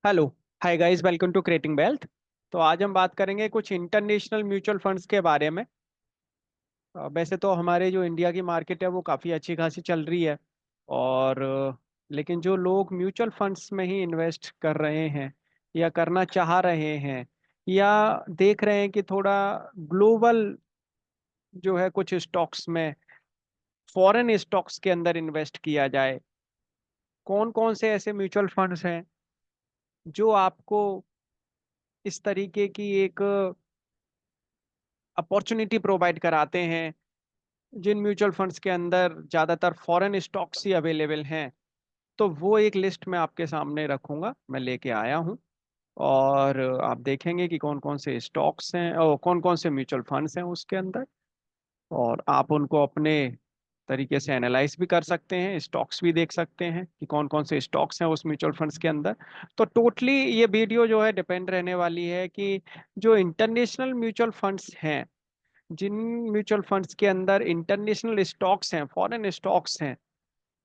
Hello. Hi guys, welcome to creating wealth. तो आज हम बात करेंगे कुछ इंटरनेशनल म्यूचुअल फंड्स के बारे में। वैसे तो हमारे जो इंडिया की मार्केट है वो काफ़ी अच्छी खासी चल रही है। और लेकिन जो लोग म्यूचुअल फंड्स में ही इन्वेस्ट कर रहे हैं या करना चाह रहे हैं या देख रहे हैं कि थोड़ा ग्लोबल जो है कुछ स्टॉक्स में, फॉरेन स्टॉक्स के अंदर इन्वेस्ट किया जाए, कौन कौन से ऐसे म्यूचुअल फंड्स हैं जो आपको इस तरीके की एक अपॉर्चुनिटी प्रोवाइड कराते हैं, जिन म्यूचुअल फंड्स के अंदर ज़्यादातर फॉरेन स्टॉक्स ही अवेलेबल हैं। तो वो एक लिस्ट मैं आपके सामने रखूंगा, मैं लेके आया हूँ। और आप देखेंगे कि कौन कौन से स्टॉक्स हैं और कौन कौन से म्यूचुअल फंड्स हैं उसके अंदर। और आप उनको अपने तरीके से एनालाइज भी कर सकते हैं, स्टॉक्स भी देख सकते हैं कि कौन कौन से स्टॉक्स हैं उस म्यूचुअल फंड्स के अंदर। तो टोटली ये वीडियो जो है डिपेंड रहने वाली है कि जो इंटरनेशनल म्यूचुअल फंड्स हैं, जिन म्यूचुअल फंड्स के अंदर इंटरनेशनल स्टॉक्स हैं, फॉरेन स्टॉक्स हैं,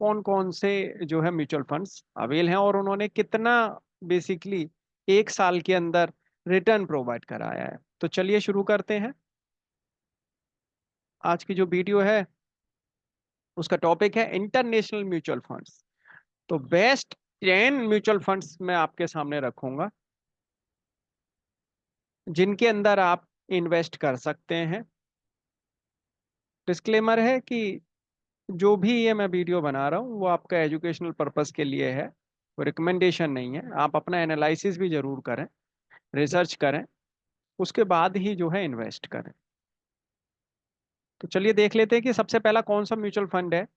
कौन कौन से जो है म्यूचुअल फंड्स अवेल हैं और उन्होंने कितना बेसिकली एक साल के अंदर रिटर्न प्रोवाइड कराया है। तो चलिए शुरू करते हैं। आज की जो वीडियो है उसका टॉपिक है इंटरनेशनल म्यूचुअल फंड्स। तो बेस्ट 10 म्यूचुअल फंड्स मैं आपके सामने रखूंगा जिनके अंदर आप इन्वेस्ट कर सकते हैं। डिस्क्लेमर है कि जो भी ये मैं वीडियो बना रहा हूँ वो आपका एजुकेशनल पर्पस के लिए है, वो रिकमेंडेशन नहीं है। आप अपना एनालिसिस भी जरूर करें, रिसर्च करें, उसके बाद ही जो है इन्वेस्ट करें। तो चलिए देख लेते हैं कि सबसे पहला कौन सा म्यूचुअल फंड है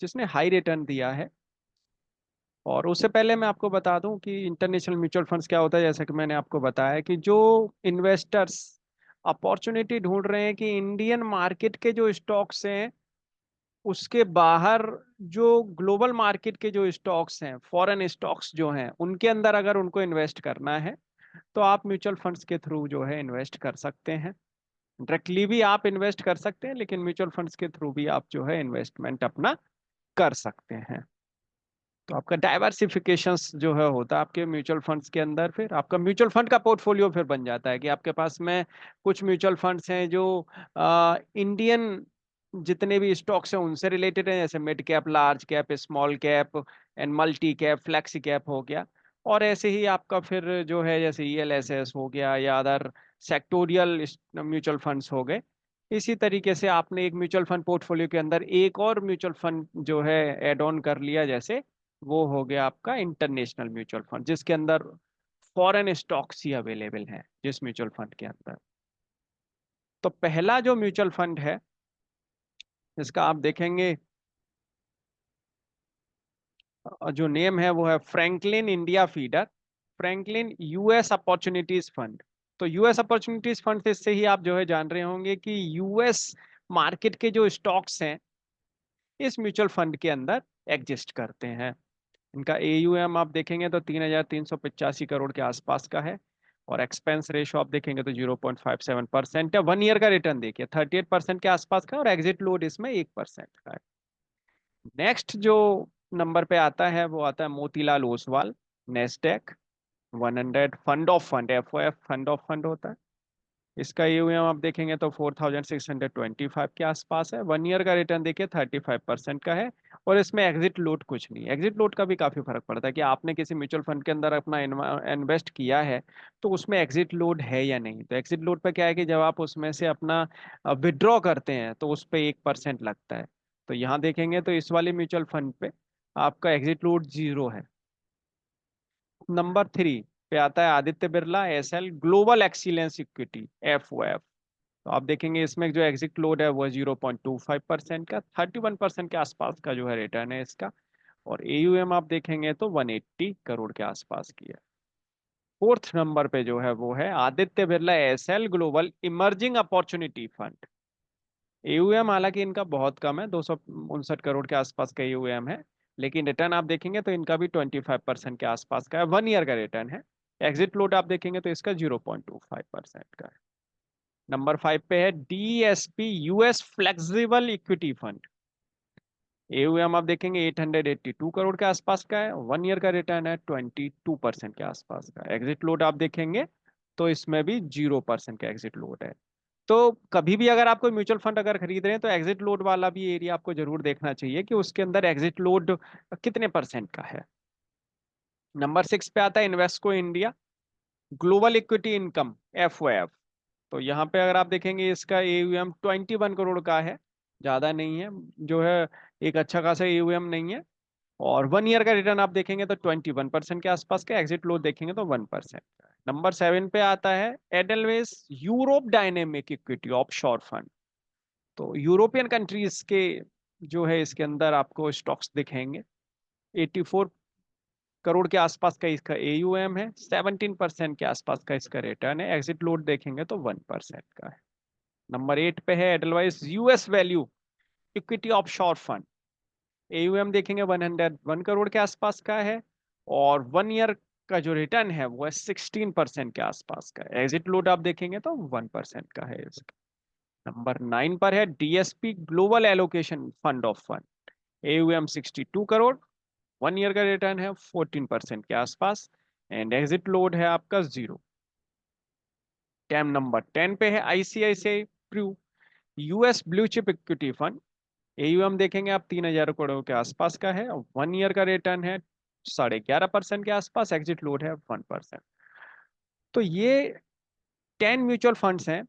जिसने हाई रिटर्न दिया है। और उससे पहले मैं आपको बता दूं कि इंटरनेशनल म्यूचुअल फंड्स क्या होता है। जैसा कि मैंने आपको बताया कि जो इन्वेस्टर्स अपॉर्चुनिटी ढूंढ रहे हैं कि इंडियन मार्केट के जो स्टॉक्स हैं उसके बाहर जो ग्लोबल मार्केट के जो स्टॉक्स हैं, फॉरेन स्टॉक्स जो हैं, उनके अंदर अगर उनको इन्वेस्ट करना है तो आप म्यूचुअल फंड्स के थ्रू जो है इन्वेस्ट कर सकते हैं। डायरेक्टली भी आप इन्वेस्ट कर सकते हैं, लेकिन म्यूचुअल फंड्स के थ्रू भी आप जो है इन्वेस्टमेंट अपना कर सकते हैं। तो आपका डाइवर्सिफिकेशंस जो है होता है आपके म्यूचुअल फंड्स के अंदर, फिर आपका म्यूचुअल फंड का पोर्टफोलियो फिर बन जाता है कि आपके पास में कुछ म्यूचुअल फंड्स हैं जो इंडियन जितने भी स्टॉक्स हैं उनसे रिलेटेड हैं, जैसे mid cap, large cap, small cap and multi cap, flexi cap हो गया। और ऐसे ही आपका फिर जो है जैसे ईएलएसएस हो गया या अदर सेक्टोरियल म्यूचुअल फंड्स हो गए। इसी तरीके से आपने एक म्यूचुअल फंड पोर्टफोलियो के अंदर एक और म्यूचुअल फंड जो है एड ऑन कर लिया, जैसे वो हो गया आपका इंटरनेशनल म्यूचुअल फंड, जिसके अंदर फॉरेन स्टॉक्स ही अवेलेबल हैं जिस म्यूचुअल फंड के अंदर। तो पहला जो म्यूचुअल फंड है इसका आप देखेंगे जो नेम है वो है Franklin India feeder, Franklin US opportunities fund. तो यूएस अपॉर्चुनिटीज फंड से इससे ही आप जो है जान रहे होंगे कि यूएस मार्केट के जो स्टॉक्स हैं इस म्यूचुअल फंड के अंदर एग्जिस्ट करते हैं। इनका एयूएम आप देखेंगे तो 3,385 करोड़ के आसपास का है। और एक्सपेंस रेशो आप देखेंगे तो 0.57% है। 1 ईयर का रिटर्न देखिए 38% के आसपास का, और एग्जिट लोड इसमें 1% का है। नेक्स्ट जो नंबर पे आता है वो आता है Motilal Oswal Nasdaq 100 fund of fund, F fund of fund होता है। इसका यूएम आप देखेंगे तो 4,625 के आसपास है। 1 ईयर का रिटर्न देखिए 35% का है। और इसमें एग्जिट लोड कुछ नहीं, एग्जिट लोड का भी काफी फर्क पड़ता है कि आपने किसी म्यूचुअल फंड के अंदर अपना इन्वेस्ट किया है तो उसमें एग्जिट लोड है या नहीं। तो एग्जिट लोड पे क्या है कि जब आप उसमें से अपना विड्रॉ करते हैं तो उस पर 1% लगता है। तो यहाँ देखेंगे तो इस वाले म्यूचुअल फंड पे आपका एग्जिट लोड 0 है। नंबर 3 पे आता है Aditya Birla SL global excellence equity, F. तो आप देखेंगे इसमें जो एग्जिट लोड है वो 0.25% का, 31% के आसपास का जो है रिटर्न है इसका। और एयूएम आप देखेंगे तो 180 करोड़ के आसपास की है। फोर्थ नंबर पे जो है वो है Aditya Birla SL global emerging opportunity fund. AUM हालांकि इनका बहुत कम है, 259 करोड़ के आसपास का एयूएम है, लेकिन रिटर्न आप देखेंगे तो इनका भी 25% के आसपास का है। 1 ईयर का रिटर्न है। एग्जिट लोड आप देखेंगे तो इसका 0.25% का है। नंबर 5 पे है DSP US flexible equity fund. AUM आप देखेंगे 882 करोड़ के आसपास का है, 1 ईयर का रिटर्न है 22% के आसपास का। एग्जिट लोड आप देखेंगे तो इसमें भी 0% का एग्जिट लोड है। तो कभी भी अगर आप कोई म्यूचुअल फंड अगर खरीद रहे हैं तो एग्जिट लोड वाला भी एरिया आपको जरूर देखना चाहिए कि उसके अंदर एग्जिट लोड कितने परसेंट का है। नंबर 6 पे आता है Invesco India global equity income FOF। तो यहाँ पे अगर आप देखेंगे इसका AUM 21 करोड़ का है, ज्यादा नहीं है जो है, एक अच्छा खासा AUM नहीं है। और 1 ईयर का रिटर्न आप देखेंगे तो 21% के आसपास का, एग्जिट लोड देखेंगे तो 1% का है। नंबर 7 पे आता है edelweiss Europe dynamic equity offshore fund. तो यूरोपियन कंट्रीज के जो है इसके अंदर आपको स्टॉक्स दिखेंगे। 84 करोड़ के आसपास का इसका AUM है, 17% के आसपास का इसका रिटर्न है, एग्जिट लोड देखेंगे तो 1% का है। नंबर 8 पे है Edelweiss US value equity offshore fund. AUM देखेंगे 101 करोड़ के आसपास का है, और 1 ईयर का जो रिटर्न है वो है 16% के आसपास का है। एग्जिट लोड आप देखेंगे तो 1% का है इसका। नंबर 9 पर है DSP global allocation fund of fund. AUM 62 crore, 1 year का रिटर्न है 14% के आसपास, एंड एग्जिट लोड है आपका 0। टैम नंबर 10 पे है ICICI Pru US blue chip equity fund. AUM देखेंगे आप 3,000 करोड़ के आसपास का है, 1 ईयर का रिटर्न है 11.5% के आसपास, एग्जिट लोड है 1%। तो ये 10 म्यूचुअल फंड्स हैं।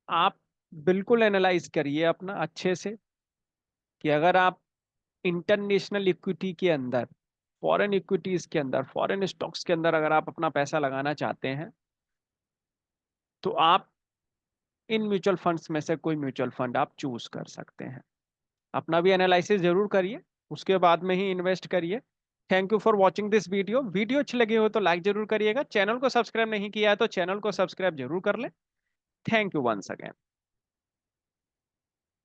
आप बिल्कुल एनालाइज करिए अपना अच्छे से कि अगर आप इंटरनेशनल इक्विटी के अंदर, फॉरेन इक्विटीज के अंदर, फॉरेन स्टॉक्स के अंदर अगर आप अपना पैसा लगाना चाहते हैं तो आप इन म्यूचुअल फंड्स में से कोई म्यूचुअल फंड आप चूज कर सकते हैं। अपना भी एनालिसिस जरूर करिए, उसके बाद में ही इन्वेस्ट करिए। Thank you for watching this video. Video अच्छी लगी हो तो लाइक जरूर करिएगा, चैनल को सब्सक्राइब नहीं किया है तो चैनल को सब्सक्राइब जरूर कर ले। Thank you once again.